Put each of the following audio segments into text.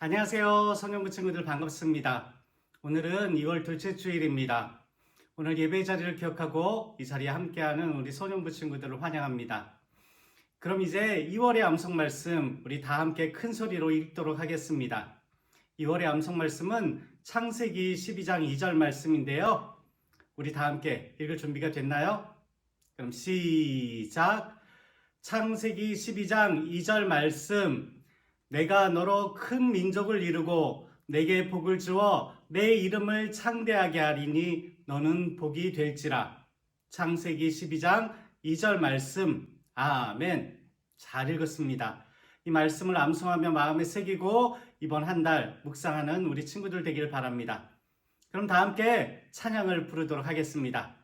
안녕하세요. 성령부 친구들 반갑습니다. 오늘은 2월 둘째 주일입니다. 오늘 예배 자리를 기억하고 이 자리에 함께하는 우리 소년부 친구들을 환영합니다. 그럼 이제 2월의 암송 말씀 우리 다 함께 큰 소리로 읽도록 하겠습니다. 2월의 암송 말씀은 창세기 12장 2절 말씀인데요. 우리 다 함께 읽을 준비가 됐나요? 그럼 시작! 창세기 12장 2절 말씀. 내가 너로 큰 민족을 이루고 내게 복을 주어 내 이름을 창대하게 하리니 너는 복이 될지라. 창세기 12장 2절 말씀. 아멘. 잘 읽었습니다. 이 말씀을 암송하며 마음에 새기고 이번 한 달 묵상하는 우리 친구들 되기를 바랍니다. 그럼 다 함께 찬양을 부르도록 하겠습니다.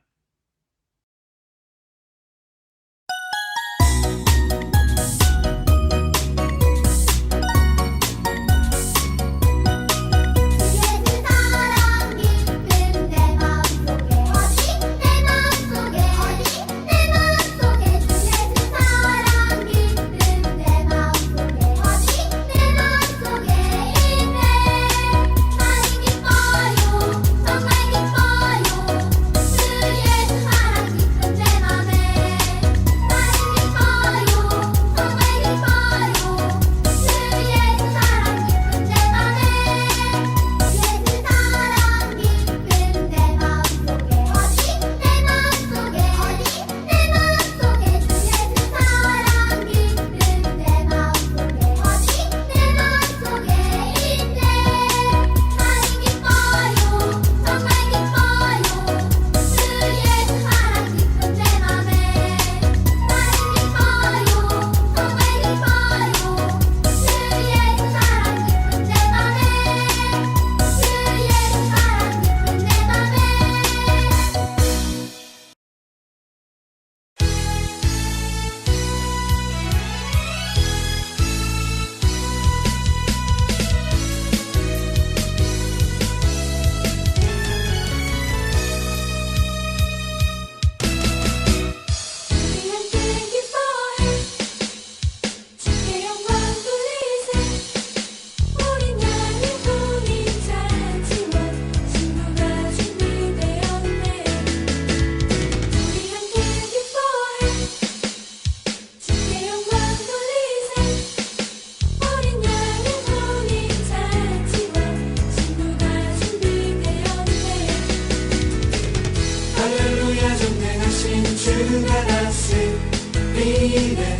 주가 다스리네.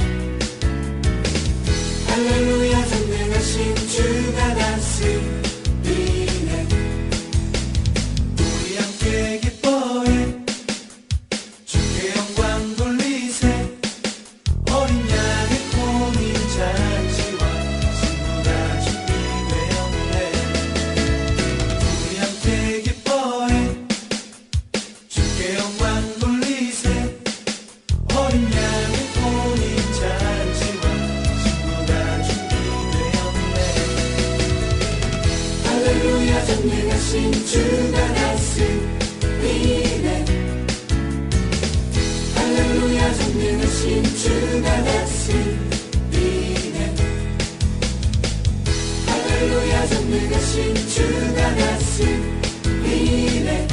할렐루야 전능하신 주가 다스리네. 우리 함께 기뻐해 주께 영광 돌리세. 어린 양의 혼인 잔치와 신부가 준비되었네. 우리 함께 기뻐해 주께 영광 돌리세. 어린 양의 혼인 잔치와 신부가 준비되었네. 할렐루야 전능하신 주가 다스리네. 할렐루야 전능하신 주가 다스리네. 할렐루야 전능하신 주가 다스리네.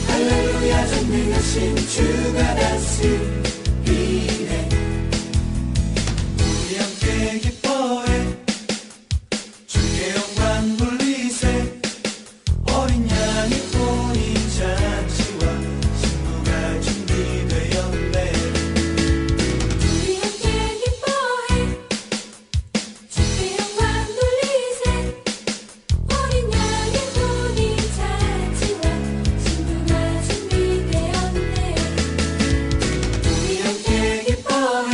할렐루야 전능하신 주가 다스리네. 우리 함께 기뻐해 주께 영광 돌리세. 어린 양의 혼인 잔치와 신부가 준비되었네. 우리 함께 기뻐해 주께 영광 돌리세. 어린 양의 혼인 잔치와 신부가 준비되었네. 우리 함께 기뻐해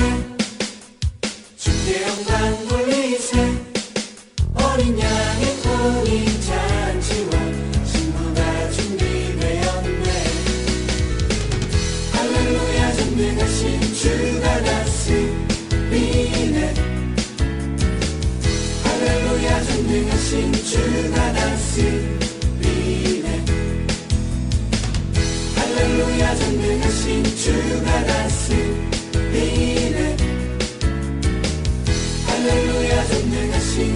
주께 영광 돌리세. 어린 양의 혼인 잔치와 신부가 준비되었네. 할렐루야 전능하신 주가 다스리네. 할렐루야 전능하신 주가 다스리네. 할렐루야 전능하신 주가 다스리네. 할렐루야 전능하신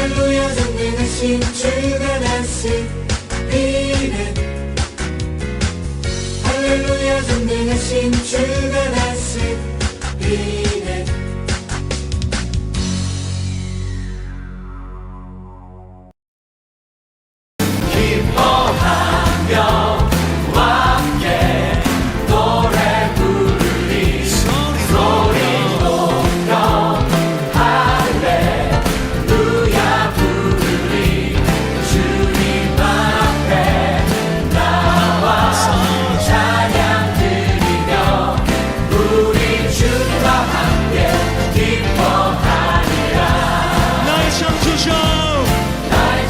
할렐루야 전능하신 주가 다스리네 할렐루야 전능하신 주가 다스리네 나의 창조자 나의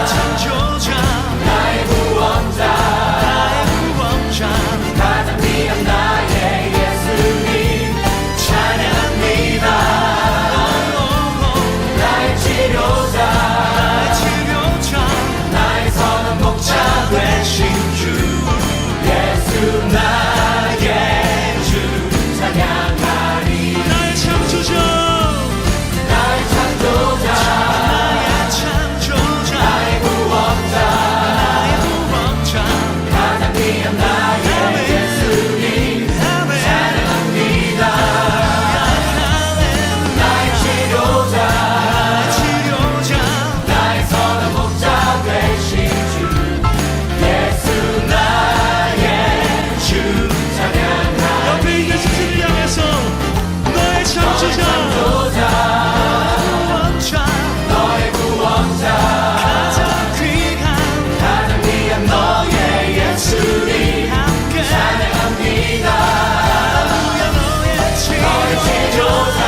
창조자 나의 구원자 가장 귀한 나의 예수님 찬양합니다 나의 치료자 나의 선한 목자 되신 주 예수 나의 주 찬양하리 나의 창조자 나의 구원자 가장 귀한 나의 예수님 찬양합니다 나의 치료자 나의 선한 목자 되신 주 예수 나의 주 찬양하리 옆에 있는 스승을 향해서 너의 창조자 너의 구원자 가장 귀한 너의 예수님 찬양합니다 너의 치료자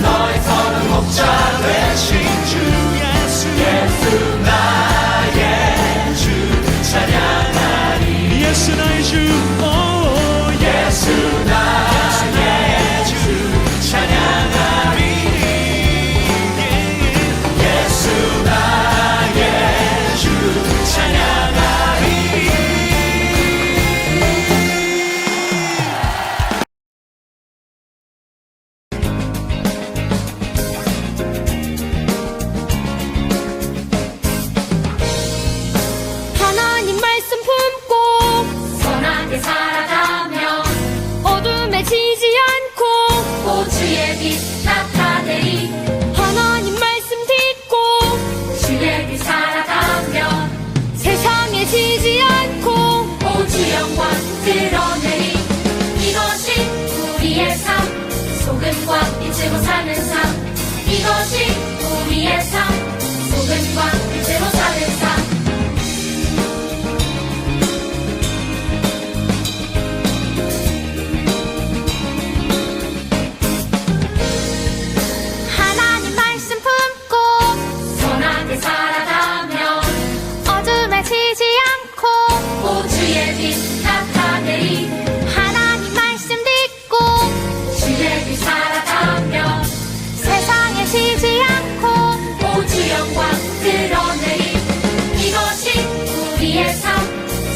너의 선한 목자 되신 주 예수 나의 주 찬양하리 예수 나의 주 예수 나의 주 찬양하리 예수 나의 주 찬양하리 하나님 말씀 품고 선하게 살아가며 어둠에 지지 않고 오주의 빛 나타내리 하나님 말씀 듣고 주의 빛 살아가며 세상에 지지 않고 오주 영광 드러내리 이것이 우리의 삶 소금과 빛으로 사는 삶 이것이 우리의 삶 소금과 빛으로 사는 삶 하나님 말씀 품고 선하게 살아가며 어둠에 지지 않고 오주의 빛 나타내리 하나님 말씀 듣고 주의 빛 살아가며 세상에 지지 않고 오주 영광 드러내리 이것이 우리의 삶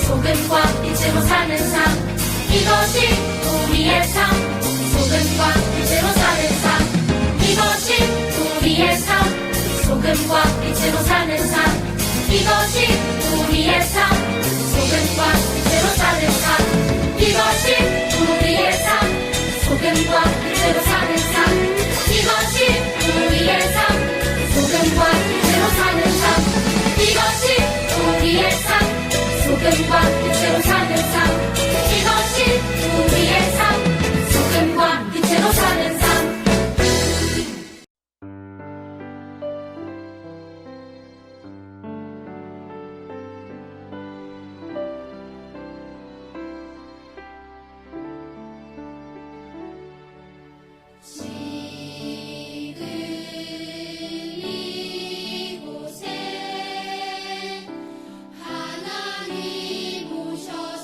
소금과 빛으로 사는 삶 이것이 우리의 삶 소금과 빛으로 사는 삶 이것이 우리의 삶 소금과 빛으로 사는 삶 이것이 우리의 삶 소금과 빛으로 사는 삶 이것이 우리의 삶 소금과 빛으로 사는 삶 이것이 우리의 삶 소금과 빛으로 사는 삶 이것이 우리의 삶 소금과 빛으로 사는 삶 이것이 우리의 삶 소금과 빛으로 사는 삶 지금 이곳에 하나님 오셔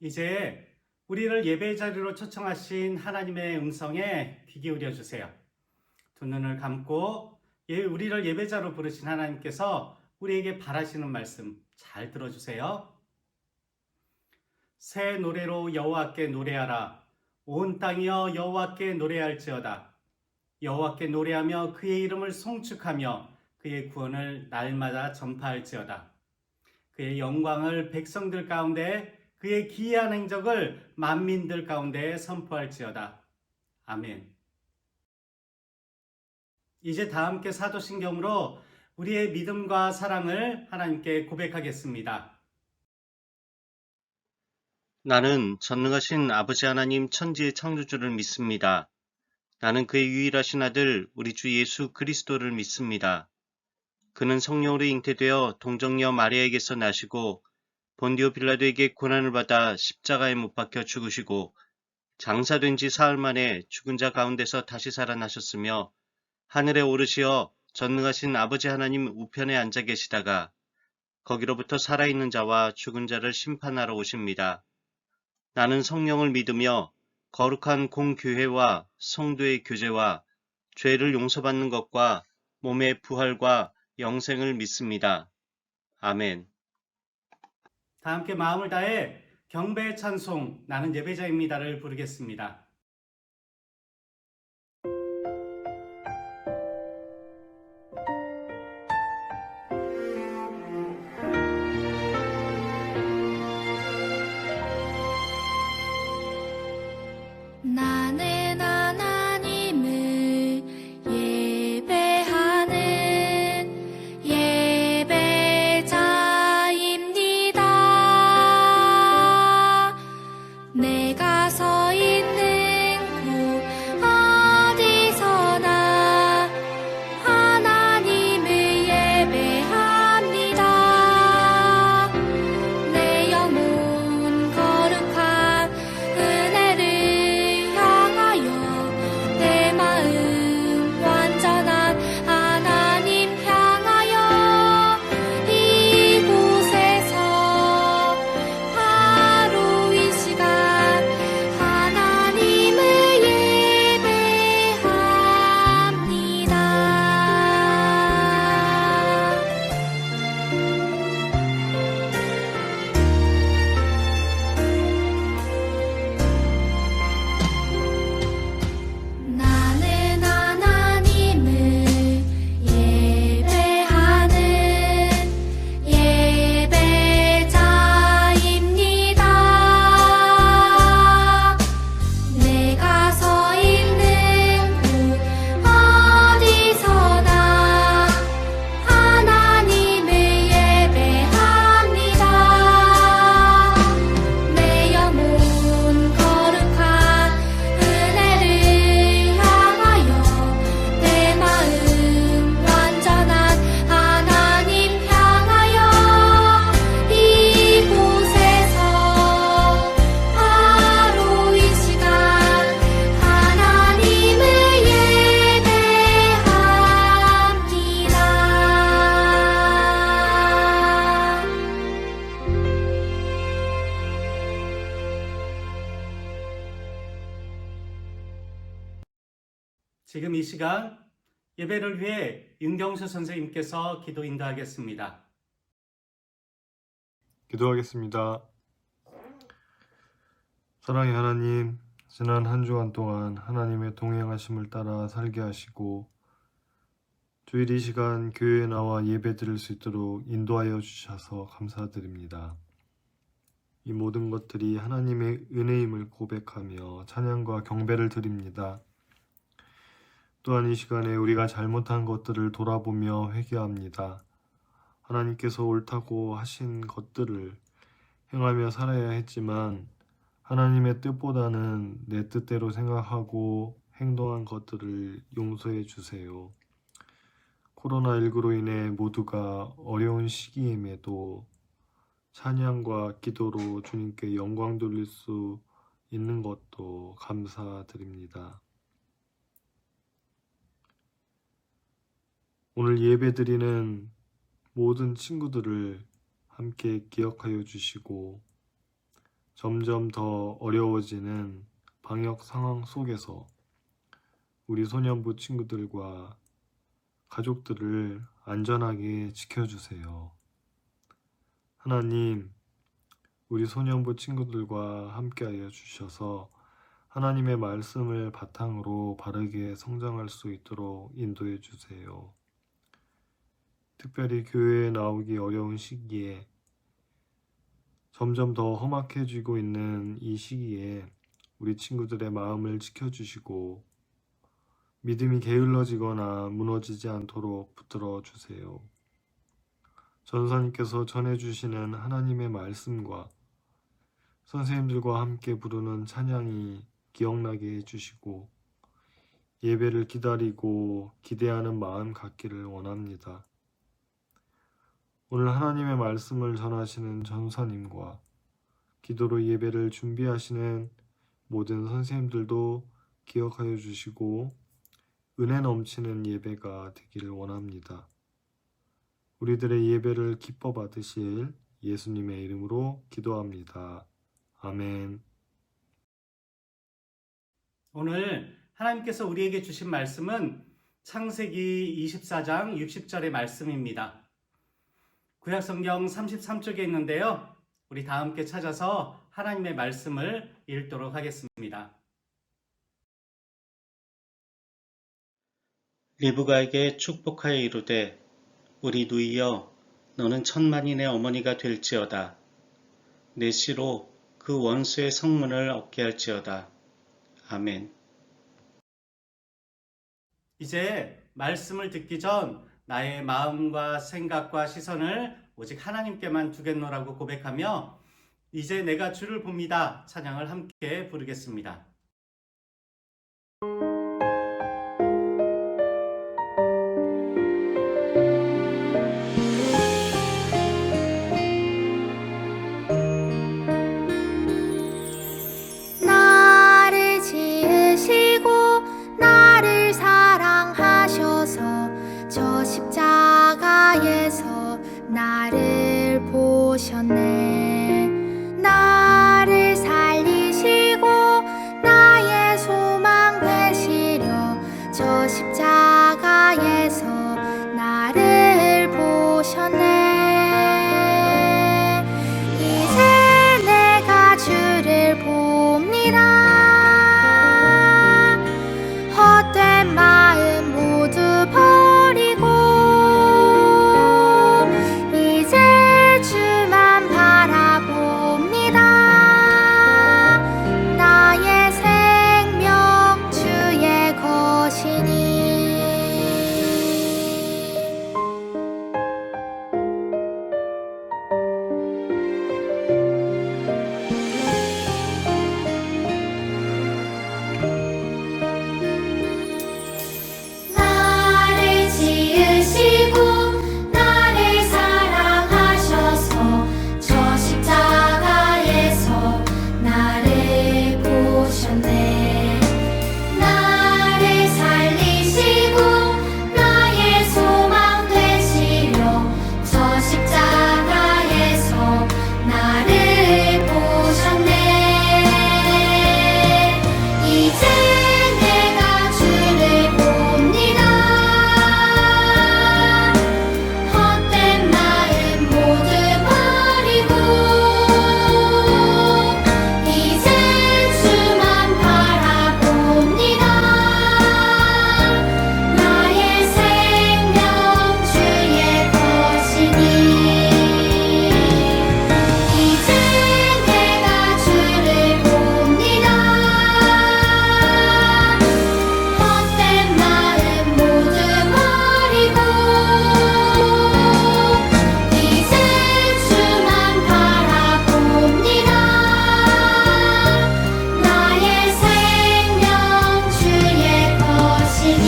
이제 우리를 예배 자리로 초청하신 하나님의 음성에 귀 기울여 주세요. 두 눈을 감고 우리를 예배자로 부르신 하나님께서 우리에게 바라시는 말씀 잘 들어주세요. 새 노래로 여호와께 노래하라. 온 땅이여 여호와께 노래할지어다. 여호와께 노래하며 그의 이름을 송축하며 그의 구원을 날마다 전파할지어다. 그의 영광을 백성들 가운데 그의 기이한 행적을 만민들 가운데 선포할지어다. 아멘. 이제 다 함께 사도신경으로 우리의 믿음과 사랑을 하나님께 고백하겠습니다. 나는 전능하신 아버지 하나님 천지의 창조주를 믿습니다. 나는 그의 유일하신 아들 우리 주 예수 그리스도를 믿습니다. 그는 성령으로 잉태되어 동정녀 마리아에게서 나시고 본디오 빌라도에게 고난을 받아 십자가에 못 박혀 죽으시고 장사된 지 사흘 만에 죽은 자 가운데서 다시 살아나셨으며 하늘에 오르시어 전능하신 아버지 하나님 우편에 앉아 계시다가 거기로부터 살아있는 자와 죽은 자를 심판하러 오십니다. 나는 성령을 믿으며 거룩한 공교회와 성도의 교제와 죄를 용서받는 것과 몸의 부활과 영생을 믿습니다. 아멘. 다 함께 마음을 다해 경배의 찬송 나는 예배자입니다를 부르겠습니다. 나는 하나님을 예배하는 예배자입니다. 내가 서 있는 곳 어디서나 하나님을 예배합니다. 내 영혼 거룩한 은혜를 내 마음 완전한 하나님 향하여 이곳에서 바로 이 시간 하나님을 예배합니다. 나는 하나님을 예배하는 예배자입니다. 내가 서 있는 곳 어디서나 하나님을 예배합니다. 내 영혼 거룩한 은혜를 향하여 내 마음 완전한 하나님 향하여 이곳에서 바로 이 시간 하나님을 예배합니다. 지금 이 시간 예배를 위해 윤경수 선생님께서 기도 인도하겠습니다. 기도하겠습니다. 사랑의 하나님, 지난 한 주간 동안 하나님의 동행하심을 따라 살게 하시고 주일 이 시간 교회에 나와 예배 드릴 수 있도록 인도하여 주셔서 감사드립니다. 이 모든 것들이 하나님의 은혜임을 고백하며 찬양과 경배를 드립니다. 또한 이 시간에 우리가 잘못한 것들을 돌아보며 회개합니다. 하나님께서 옳다고 하신 것들을 행하며 살아야 했지만 하나님의 뜻보다는 내 뜻대로 생각하고 행동한 것들을 용서해 주세요. 코로나19로 인해 모두가 어려운 시기임에도 찬양과 기도로 주님께 영광 돌릴 수 있는 것도 감사드립니다. 오늘 예배드리는 모든 친구들을 함께 기억하여 주시고 점점 더 어려워지는 방역 상황 속에서 우리 소년부 친구들과 가족들을 안전하게 지켜주세요. 하나님, 우리 소년부 친구들과 함께하여 주셔서 하나님의 말씀을 바탕으로 바르게 성장할 수 있도록 인도해 주세요. 특별히 교회에 나오기 어려운 시기에 점점 더 험악해지고 있는 이 시기에 우리 친구들의 마음을 지켜주시고 믿음이 게을러지거나 무너지지 않도록 붙들어 주세요. 전사님께서 전해주시는 하나님의 말씀과 선생님들과 함께 부르는 찬양이 기억나게 해주시고 예배를 기다리고 기대하는 마음 갖기를 원합니다. 오늘 하나님의 말씀을 전하시는 전사님과 기도로 예배를 준비하시는 모든 선생님들도 기억하여 주시고 은혜 넘치는 예배가 되기를 원합니다. 우리들의 예배를 기뻐 받으실 예수님의 이름으로 기도합니다. 아멘. 오늘 하나님께서 우리에게 주신 말씀은 창세기 24장 60절의 말씀입니다. 구약성경 33쪽에 있는데요. 우리 다 함께 찾아서 하나님의 말씀을 읽도록 하겠습니다. 리브가에게 축복하여 이르되 우리 누이여 너는 천만인의 어머니가 될지어다. 내 씨로 그 원수의 성문을 얻게 할지어다. 아멘. 이제 말씀을 듣기 전 나의 마음과 생각과 시선을 오직 하나님께만 두겠노라고 고백하며 이제 내가 주를 봅니다 찬양을 함께 부르겠습니다. 나를 지으시고 나를 사랑하셔서 저 십자가에서 나를 보셨네. 나를 살리시고 나의 소망 되시려 저 십자가에서 나를 보셨네. 이제 내가 주를 봅니다. 헛된 마음 모두 버리고 이제 주만 바라봅니다. 나의 생명 주의 것이니. 나를 지으시고 나를 사랑하셔서 저 십자가에서 나를 보셨네. 나를 살리시고 나의 소망 되시려 저 십자가에서 나를 보셨네. 이제 내가 주를 봅니다. 헛된 마음 모두 버리고 이제 주만 바라봅니다. 나의 생명 주의 것이니. 이제 내가 주를 봅니다. 헛된 마음 모두 버리고 이제 주만 바라봅니다. 나의 생명 주의 것이니.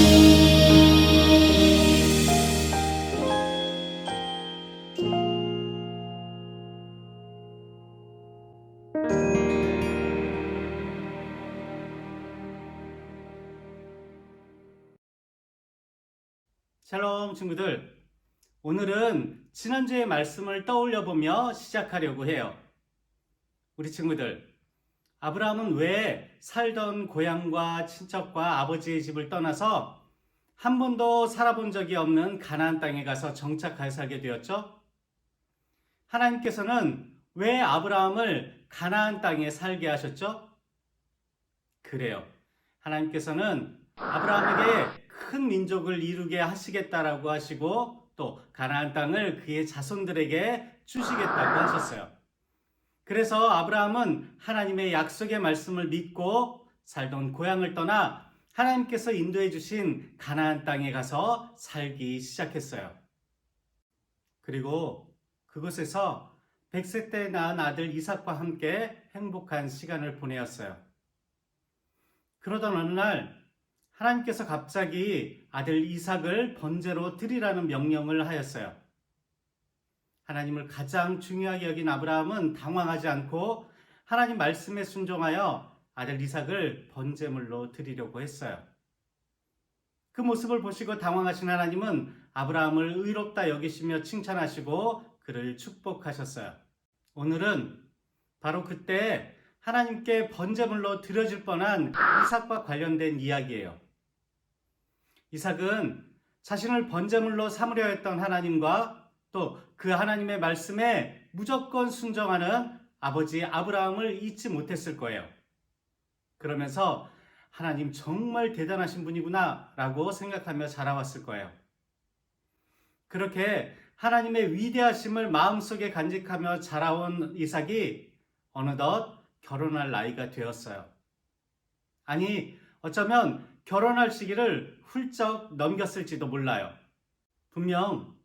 샬롬 친구들, 오늘은 지난주의 말씀을 떠올려 보며 시작하려고 해요. 우리 친구들, 아브라함은 왜 살던 고향과 친척과 아버지의 집을 떠나서 한 번도 살아본 적이 없는 가나안 땅에 가서 정착하여 살게 되었죠? 하나님께서는 왜 아브라함을 가나안 땅에 살게 하셨죠? 그래요. 하나님께서는 아브라함에게 큰 민족을 이루게 하시겠다라고 하시고 또 가나안 땅을 그의 자손들에게 주시겠다고 하셨어요. 그래서 아브라함은 하나님의 약속의 말씀을 믿고 살던 고향을 떠나 하나님께서 인도해 주신 가나안 땅에 가서 살기 시작했어요. 그리고 그곳에서 100세 때 낳은 아들 이삭과 함께 행복한 시간을 보내었어요. 그러던 어느 날 하나님께서 갑자기 아들 이삭을 번제로 드리라는 명령을 하였어요. 하나님을 가장 중요하게 여긴 아브라함은 당황하지 않고 하나님 말씀에 순종하여 아들 이삭을 번제물로 드리려고 했어요. 그 모습을 보시고 당황하신 하나님은 아브라함을 의롭다 여기시며 칭찬하시고 그를 축복하셨어요. 오늘은 바로 그때 하나님께 번제물로 드려질 뻔한 이삭과 관련된 이야기예요. 이삭은 자신을 번제물로 삼으려 했던 하나님과 또 그 하나님의 말씀에 무조건 순종하는 아버지 아브라함을 잊지 못했을 거예요. 그러면서 하나님 정말 대단하신 분이구나 라고 생각하며 자라왔을 거예요. 그렇게 하나님의 위대하심을 마음속에 간직하며 자라온 이삭이 어느덧 결혼할 나이가 되었어요. 아니, 어쩌면 결혼할 시기를 훌쩍 넘겼을지도 몰라요. 분명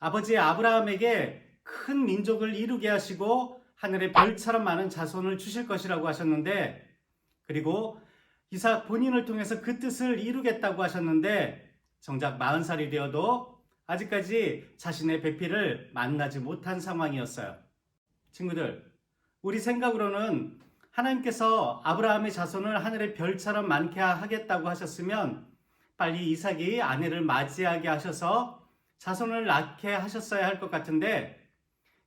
아버지 아브라함에게 큰 민족을 이루게 하시고 하늘의 별처럼 많은 자손을 주실 것이라고 하셨는데, 그리고 이삭 본인을 통해서 그 뜻을 이루겠다고 하셨는데 정작 40살이 되어도 아직까지 자신의 배필을 만나지 못한 상황이었어요. 친구들, 우리 생각으로는 하나님께서 아브라함의 자손을 하늘의 별처럼 많게 하겠다고 하셨으면 빨리 이삭이 아내를 맞이하게 하셔서 자손을 낳게 하셨어야 할 것 같은데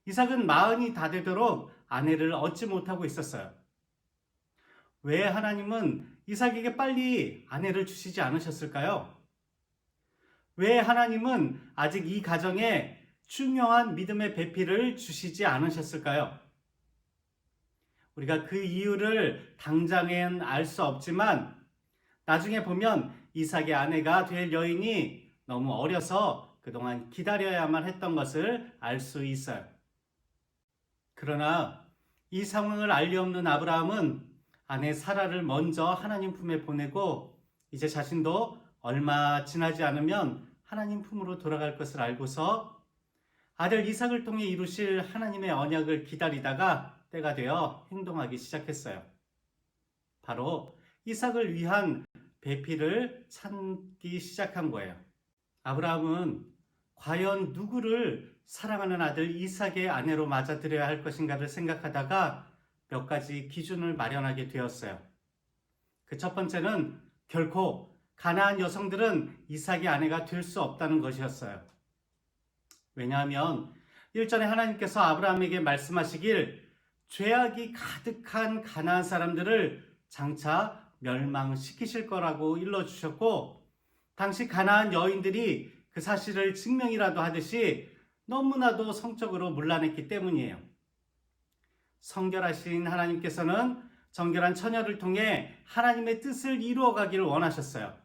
이삭은 40이 다 되도록 아내를 얻지 못하고 있었어요. 왜 하나님은 이삭에게 빨리 아내를 주시지 않으셨을까요? 왜 하나님은 아직 이 가정에 중요한 믿음의 배필을 주시지 않으셨을까요? 우리가 그 이유를 당장엔 알 수 없지만 나중에 보면 이삭의 아내가 될 여인이 너무 어려서 그동안 기다려야만 했던 것을 알 수 있어요. 그러나 이 상황을 알 리 없는 아브라함은 아내 사라를 먼저 하나님 품에 보내고 이제 자신도 얼마 지나지 않으면 하나님 품으로 돌아갈 것을 알고서 아들 이삭을 통해 이루실 하나님의 언약을 기다리다가 때가 되어 행동하기 시작했어요. 바로 이삭을 위한 배필을 찾기 시작한 거예요. 아브라함은 과연 누구를 사랑하는 아들 이삭의 아내로 맞아들여야 할 것인가를 생각하다가 몇 가지 기준을 마련하게 되었어요. 그 첫 번째는 결코 가나안 여성들은 이삭의 아내가 될 수 없다는 것이었어요. 왜냐하면 1절에 하나님께서 아브라함에게 말씀하시길 죄악이 가득한 가나안 사람들을 장차 멸망시키실 거라고 일러주셨고 당시 가나안 여인들이 그 사실을 증명이라도 하듯이 너무나도 성적으로 문란했기 때문이에요. 성결하신 하나님께서는 정결한 처녀를 통해 하나님의 뜻을 이루어가기를 원하셨어요.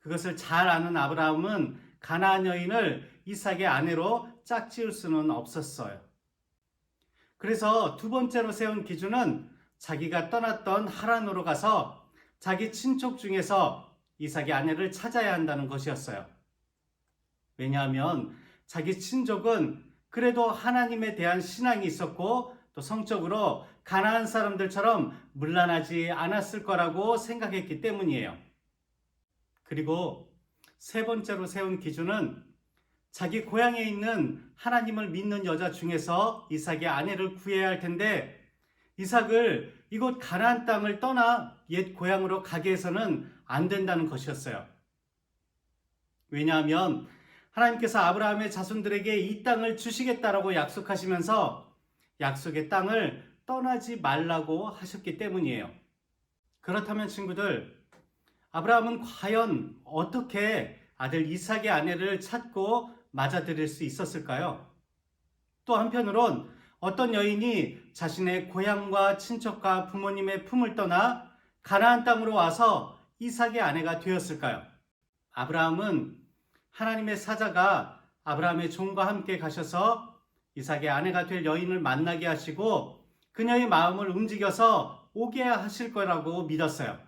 그것을 잘 아는 아브라함은 가나안 여인을 이삭의 아내로 짝지을 수는 없었어요. 그래서 두 번째로 세운 기준은 자기가 떠났던 하란으로 가서 자기 친척 중에서 이삭의 아내를 찾아야 한다는 것이었어요. 왜냐하면 자기 친족은 그래도 하나님에 대한 신앙이 있었고 또 성적으로 가나안 사람들처럼 문란하지 않았을 거라고 생각했기 때문이에요. 그리고 세 번째로 세운 기준은 자기 고향에 있는 하나님을 믿는 여자 중에서 이삭의 아내를 구해야 할 텐데 이삭을 이곳 가나안 땅을 떠나 옛 고향으로 가게 해서는 안 된다는 것이었어요. 왜냐하면 하나님께서 아브라함의 자손들에게 이 땅을 주시겠다라고 약속하시면서 약속의 땅을 떠나지 말라고 하셨기 때문이에요. 그렇다면 친구들, 아브라함은 과연 어떻게 아들 이삭의 아내를 찾고 맞아들일 수 있었을까요? 또 한편으론 어떤 여인이 자신의 고향과 친척과 부모님의 품을 떠나 가나안 땅으로 와서 이삭의 아내가 되었을까요? 아브라함은 하나님의 사자가 아브라함의 종과 함께 가셔서 이삭의 아내가 될 여인을 만나게 하시고 그녀의 마음을 움직여서 오게 하실 거라고 믿었어요.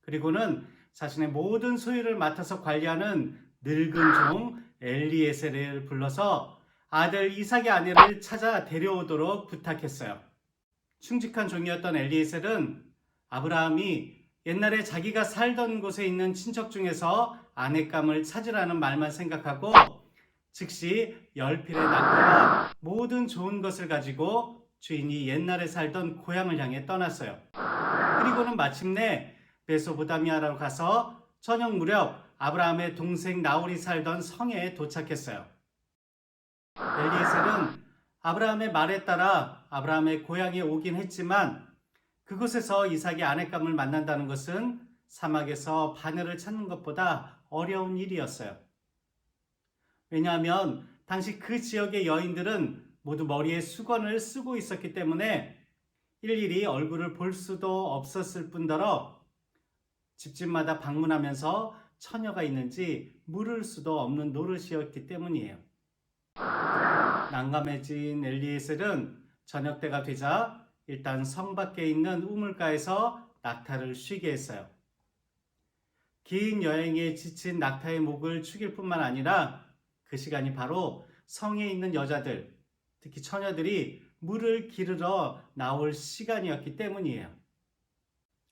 그리고는 자신의 모든 소유를 맡아서 관리하는 늙은 종 엘리에셀을 불러서 아들 이삭의 아내를 찾아 데려오도록 부탁했어요. 충직한 종이었던 엘리에셀은 아브라함이 옛날에 자기가 살던 곳에 있는 친척 중에서 아내감을 찾으라는 말만 생각하고 즉시 10필의 낙타와 모든 좋은 것을 가지고 주인이 옛날에 살던 고향을 향해 떠났어요. 그리고는 마침내 메소포타미아로 가서 저녁 무렵 아브라함의 동생 나홀이 살던 성에 도착했어요. 엘리에셀은 아브라함의 말에 따라 아브라함의 고향에 오긴 했지만 그곳에서 이삭의 아내감을 만난다는 것은 사막에서 바늘을 찾는 것보다 어려운 일이었어요. 왜냐하면 당시 그 지역의 여인들은 모두 머리에 수건을 쓰고 있었기 때문에 일일이 얼굴을 볼 수도 없었을 뿐더러 집집마다 방문하면서 처녀가 있는지 물을 수도 없는 노릇이었기 때문이에요. 난감해진 엘리에셀은 저녁 때가 되자 일단 성 밖에 있는 우물가에서 낙타를 쉬게 했어요. 긴 여행에 지친 낙타의 목을 축일 뿐만 아니라 그 시간이 바로 성에 있는 여자들, 특히 처녀들이 물을 기르러 나올 시간이었기 때문이에요.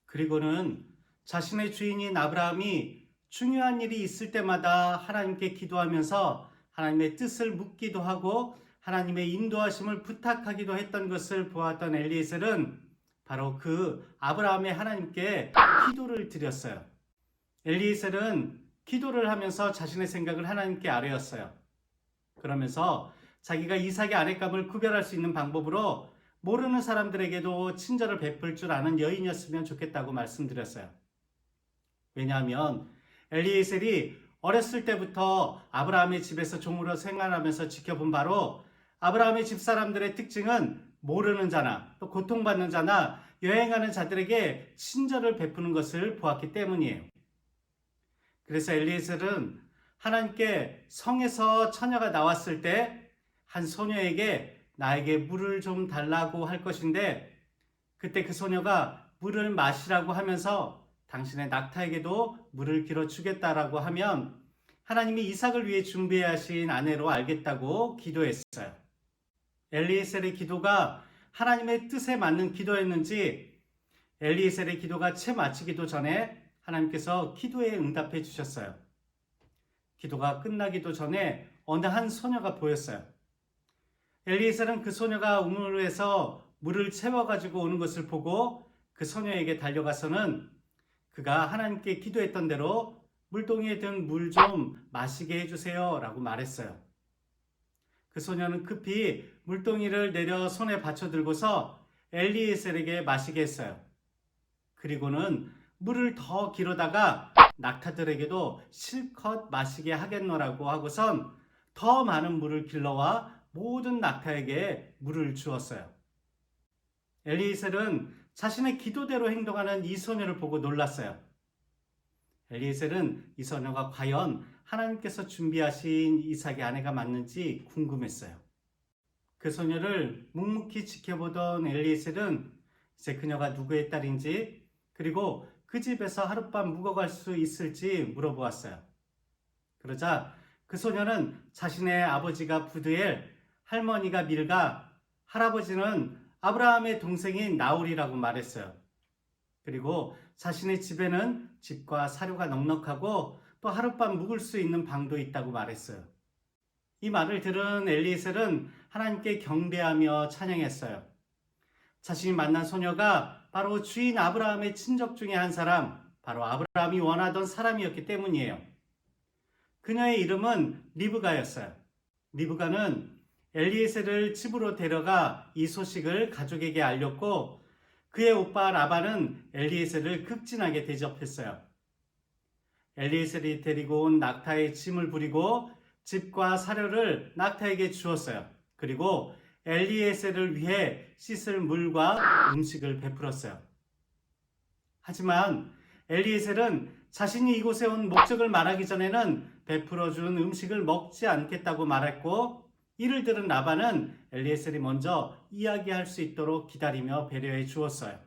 그리고는 자신의 주인인 아브라함이 중요한 일이 있을 때마다 하나님께 기도하면서 하나님의 뜻을 묻기도 하고 하나님의 인도하심을 부탁하기도 했던 것을 보았던 엘리에셀은 바로 그 아브라함의 하나님께 기도를 드렸어요. 엘리에셀은 기도를 하면서 자신의 생각을 하나님께 아뢰었어요. 그러면서 자기가 이삭의 아내감을 구별할 수 있는 방법으로 모르는 사람들에게도 친절을 베풀 줄 아는 여인이었으면 좋겠다고 말씀드렸어요. 왜냐하면 엘리에셀이 어렸을 때부터 아브라함의 집에서 종으로 생활하면서 지켜본 바로 아브라함의 집사람들의 특징은 모르는 자나 또 고통받는 자나 여행하는 자들에게 친절을 베푸는 것을 보았기 때문이에요. 그래서 엘리에셀은 하나님께 성에서 처녀가 나왔을 때 한 소녀에게 나에게 물을 좀 달라고 할 것인데 그때 그 소녀가 물을 마시라고 하면서 당신의 낙타에게도 물을 길어주겠다라고 하면 하나님이 이삭을 위해 준비해 하신 아내로 알겠다고 기도했어요. 엘리에셀의 기도가 하나님의 뜻에 맞는 기도였는지 엘리에셀의 기도가 채 마치기도 전에 하나님께서 기도에 응답해 주셨어요. 기도가 끝나기도 전에 어느 한 소녀가 보였어요. 엘리에셀은 그 소녀가 우물에서 물을 채워가지고 오는 것을 보고 그 소녀에게 달려가서는 그가 하나님께 기도했던 대로 물동이에 든 물 좀 마시게 해주세요 라고 말했어요. 그 소녀는 급히 물동이를 내려 손에 받쳐 들고서 엘리에셀에게 마시게 했어요. 그리고는 물을 더 기르다가 낙타들에게도 실컷 마시게 하겠노라고 하고선 더 많은 물을 길러와 모든 낙타에게 물을 주었어요. 엘리에셀은 자신의 기도대로 행동하는 이 소녀를 보고 놀랐어요. 엘리에셀은 이 소녀가 과연 하나님께서 준비하신 이삭의 아내가 맞는지 궁금했어요. 그 소녀를 묵묵히 지켜보던 엘리에셀은 이제 그녀가 누구의 딸인지 그리고 그 집에서 하룻밤 묵어갈 수 있을지 물어보았어요. 그러자 그 소녀는 자신의 아버지가 부드엘, 할머니가 밀가, 할아버지는 아브라함의 동생인 나홀이라고 말했어요. 그리고 자신의 집에는 집과 사료가 넉넉하고 또 하룻밤 묵을 수 있는 방도 있다고 말했어요. 이 말을 들은 엘리에셀은 하나님께 경배하며 찬양했어요. 자신이 만난 소녀가 바로 주인 아브라함의 친족 중에 한 사람, 바로 아브라함이 원하던 사람이었기 때문이에요. 그녀의 이름은 리브가였어요. 리브가는 엘리에셀을 집으로 데려가 이 소식을 가족에게 알렸고 그의 오빠 라반은 엘리에셀을 극진하게 대접했어요. 엘리에셀이 데리고 온 낙타의 짐을 부리고 집과 사료를 낙타에게 주었어요. 그리고 엘리에셀을 위해 씻을 물과 음식을 베풀었어요. 하지만 엘리에셀은 자신이 이곳에 온 목적을 말하기 전에는 베풀어준 음식을 먹지 않겠다고 말했고 이를 들은 라반은 엘리에셀이 먼저 이야기할 수 있도록 기다리며 배려해 주었어요.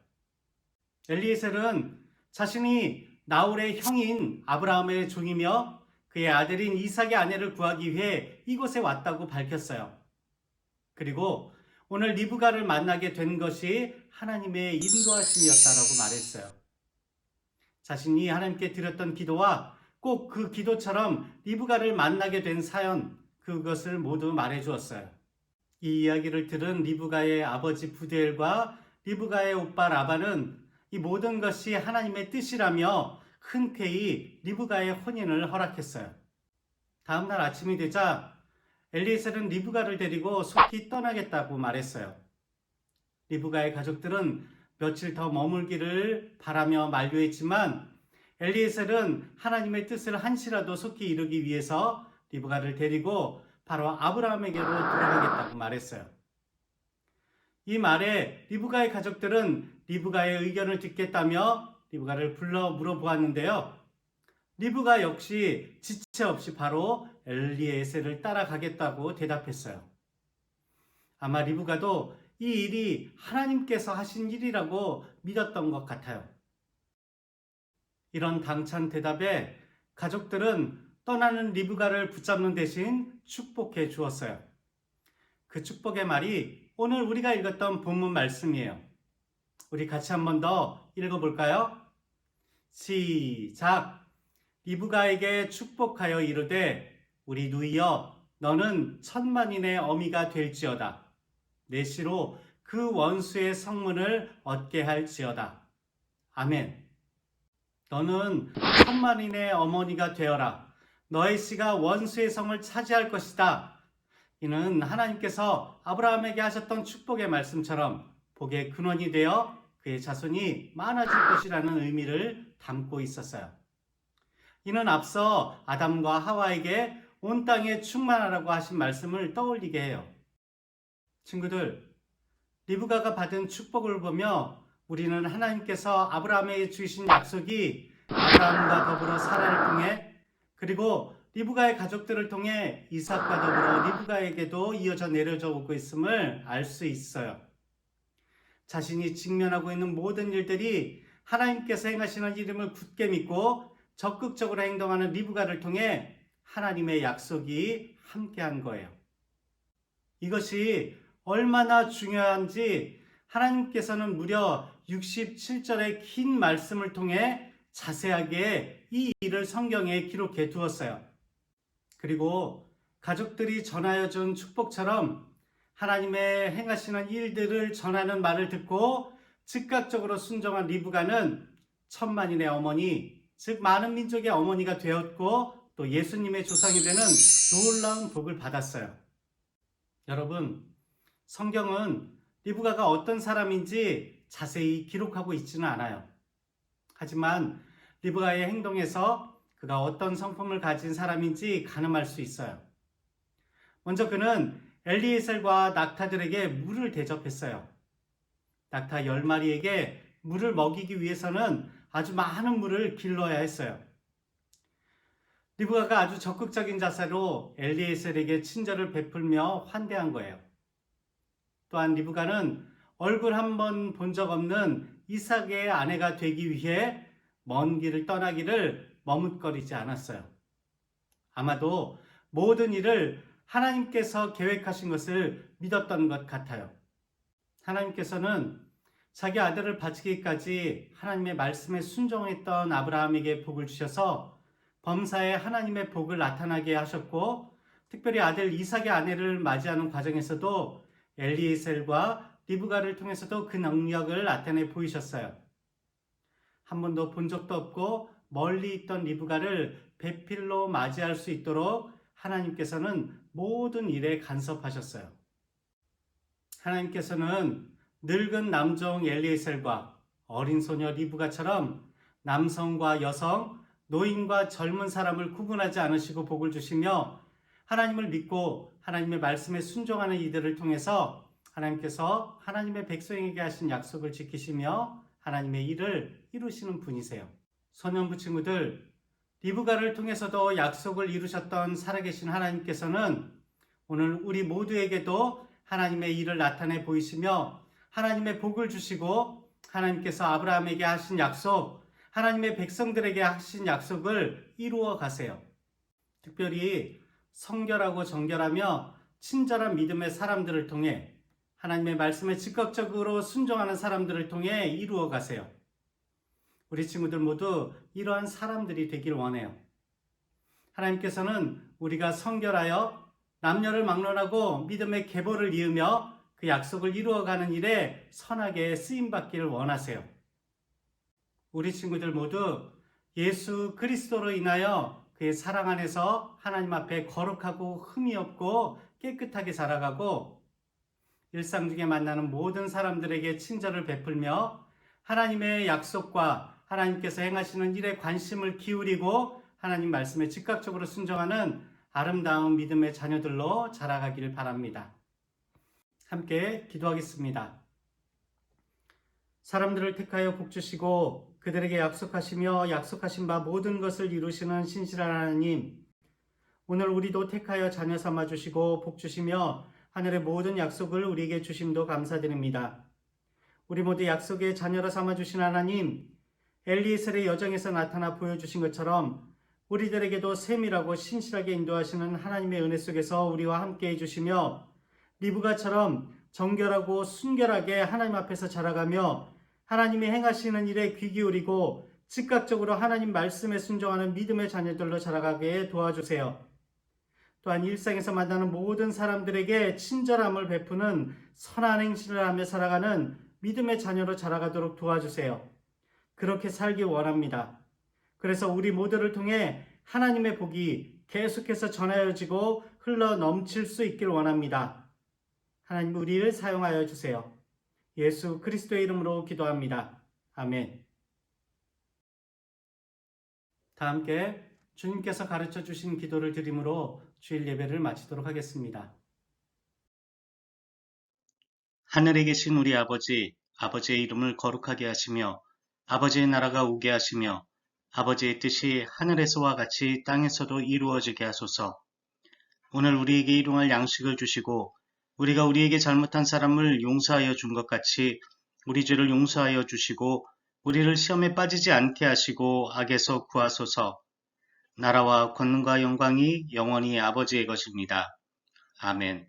엘리에셀은 자신이 나홀의 형인 아브라함의 종이며 그의 아들인 이삭의 아내를 구하기 위해 이곳에 왔다고 밝혔어요. 그리고 오늘 리브가를 만나게 된 것이 하나님의 인도하심이었다라고 말했어요. 자신이 하나님께 드렸던 기도와 꼭 그 기도처럼 리브가를 만나게 된 사연, 그것을 모두 말해 주었어요. 이 이야기를 들은 리브가의 아버지 부드엘과 리브가의 오빠 라반은 이 모든 것이 하나님의 뜻이라며 흔쾌히 리브가의 혼인을 허락했어요. 다음 날 아침이 되자 엘리에셀은 리브가를 데리고 속히 떠나겠다고 말했어요. 리브가의 가족들은 며칠 더 머물기를 바라며 만류했지만 엘리에셀은 하나님의 뜻을 한시라도 속히 이루기 위해서 리브가를 데리고 바로 아브라함에게로 돌아가겠다고 말했어요. 이 말에 리브가의 가족들은 리브가의 의견을 듣겠다며 리브가를 불러 물어보았는데요. 리브가 역시 지체 없이 바로 엘리에셀을 따라가겠다고 대답했어요. 아마 리브가도 이 일이 하나님께서 하신 일이라고 믿었던 것 같아요. 이런 당찬 대답에 가족들은 떠나는 리브가를 붙잡는 대신 축복해 주었어요. 그 축복의 말이 오늘 우리가 읽었던 본문 말씀이에요. 우리 같이 한 번 더 읽어볼까요? 시작! 리브가에게 축복하여 이르되 우리 누이여 너는 천만인의 어미가 될지어다. 내 씨로 그 원수의 성문을 얻게 할지어다. 아멘. 너는 천만인의 어머니가 되어라. 너의 씨가 원수의 성을 차지할 것이다. 이는 하나님께서 아브라함에게 하셨던 축복의 말씀처럼 복의 근원이 되어 그의 자손이 많아질 것이라는 의미를 담고 있었어요. 이는 앞서 아담과 하와에게 온 땅에 충만하라고 하신 말씀을 떠올리게 해요. 친구들, 리브가가 받은 축복을 보며 우리는 하나님께서 아브라함에게 주신 약속이 아브라함과 더불어 사라를 통해 그리고 리브가의 가족들을 통해 이삭과 더불어 리브가에게도 이어져 내려져 오고 있음을 알 수 있어요. 자신이 직면하고 있는 모든 일들이 하나님께서 행하시는 이름을 굳게 믿고 적극적으로 행동하는 리브가를 통해 하나님의 약속이 함께한 거예요. 이것이 얼마나 중요한지 하나님께서는 무려 67절의 긴 말씀을 통해 자세하게 이 일을 성경에 기록해 두었어요. 그리고 가족들이 전하여 준 축복처럼 하나님의 행하시는 일들을 전하는 말을 듣고 즉각적으로 순종한 리브가는 천만인의 어머니, 즉 많은 민족의 어머니가 되었고 또 예수님의 조상이 되는 놀라운 복을 받았어요. 여러분, 성경은 리브가가 어떤 사람인지 자세히 기록하고 있지는 않아요. 하지만 리브가의 행동에서 그가 어떤 성품을 가진 사람인지 가늠할 수 있어요. 먼저 그는 엘리에셀과 낙타들에게 물을 대접했어요. 낙타 10마리에게 물을 먹이기 위해서는 아주 많은 물을 길러야 했어요. 리브가가 아주 적극적인 자세로 엘리에셀에게 친절을 베풀며 환대한 거예요. 또한 리브가는 얼굴 한 번 본 적 없는 이삭의 아내가 되기 위해 먼 길을 떠나기를 머뭇거리지 않았어요. 아마도 모든 일을 하나님께서 계획하신 것을 믿었던 것 같아요. 하나님께서는 자기 아들을 바치기까지 하나님의 말씀에 순종했던 아브라함에게 복을 주셔서 범사에 하나님의 복을 나타나게 하셨고 특별히 아들 이삭의 아내를 맞이하는 과정에서도 엘리에셀과 리브가를 통해서도 그 능력을 나타내 보이셨어요. 한 번도 본 적도 없고 멀리 있던 리브가를 배필로 맞이할 수 있도록 하나님께서는 모든 일에 간섭하셨어요. 하나님께서는 늙은 남종 엘리에셀과 어린 소녀 리브가처럼 남성과 여성, 노인과 젊은 사람을 구분하지 않으시고 복을 주시며 하나님을 믿고 하나님의 말씀에 순종하는 이들을 통해서 하나님께서 하나님의 백성에게 하신 약속을 지키시며 하나님의 일을 이루시는 분이세요. 소년부 친구들, 리브가를 통해서도 약속을 이루셨던 살아계신 하나님께서는 오늘 우리 모두에게도 하나님의 일을 나타내 보이시며 하나님의 복을 주시고 하나님께서 아브라함에게 하신 약속, 하나님의 백성들에게 하신 약속을 이루어 가세요. 특별히 성결하고 정결하며 친절한 믿음의 사람들을 통해 하나님의 말씀에 즉각적으로 순종하는 사람들을 통해 이루어 가세요. 우리 친구들 모두 이러한 사람들이 되길 원해요. 하나님께서는 우리가 성결하여 남녀를 막론하고 믿음의 계보를 이으며 그 약속을 이루어가는 일에 선하게 쓰임받기를 원하세요. 우리 친구들 모두 예수 그리스도로 인하여 그의 사랑 안에서 하나님 앞에 거룩하고 흠이 없고 깨끗하게 살아가고 일상 중에 만나는 모든 사람들에게 친절을 베풀며 하나님의 약속과 하나님께서 행하시는 일에 관심을 기울이고 하나님 말씀에 즉각적으로 순종하는 아름다운 믿음의 자녀들로 자라가기를 바랍니다. 함께 기도하겠습니다. 사람들을 택하여 복주시고 그들에게 약속하시며 약속하신 바 모든 것을 이루시는 신실한 하나님, 오늘 우리도 택하여 자녀 삼아주시고 복주시며 하늘의 모든 약속을 우리에게 주심도 감사드립니다. 우리 모두 약속의 자녀로 삼아주신 하나님, 엘리에셀의 여정에서 나타나 보여주신 것처럼 우리들에게도 세밀하고 신실하게 인도하시는 하나님의 은혜 속에서 우리와 함께 해주시며 리브가처럼 정결하고 순결하게 하나님 앞에서 자라가며 하나님이 행하시는 일에 귀 기울이고 즉각적으로 하나님 말씀에 순종하는 믿음의 자녀들로 자라가게 도와주세요. 또한 일상에서 만나는 모든 사람들에게 친절함을 베푸는 선한 행실을 하며 살아가는 믿음의 자녀로 자라가도록 도와주세요. 그렇게 살기 원합니다. 그래서 우리 모두를 통해 하나님의 복이 계속해서 전하여지고 흘러 넘칠 수 있길 원합니다. 하나님, 우리를 사용하여 주세요. 예수 그리스도의 이름으로 기도합니다. 아멘. 다 함께 주님께서 가르쳐 주신 기도를 드림으로 주일 예배를 마치도록 하겠습니다. 하늘에 계신 우리 아버지, 아버지의 이름을 거룩하게 하시며 아버지의 나라가 오게 하시며 아버지의 뜻이 하늘에서와 같이 땅에서도 이루어지게 하소서. 오늘 우리에게 일용할 양식을 주시고 우리가 우리에게 잘못한 사람을 용서하여 준 것 같이 우리 죄를 용서하여 주시고 우리를 시험에 빠지지 않게 하시고 악에서 구하소서. 나라와 권능과 영광이 영원히 아버지의 것입니다. 아멘.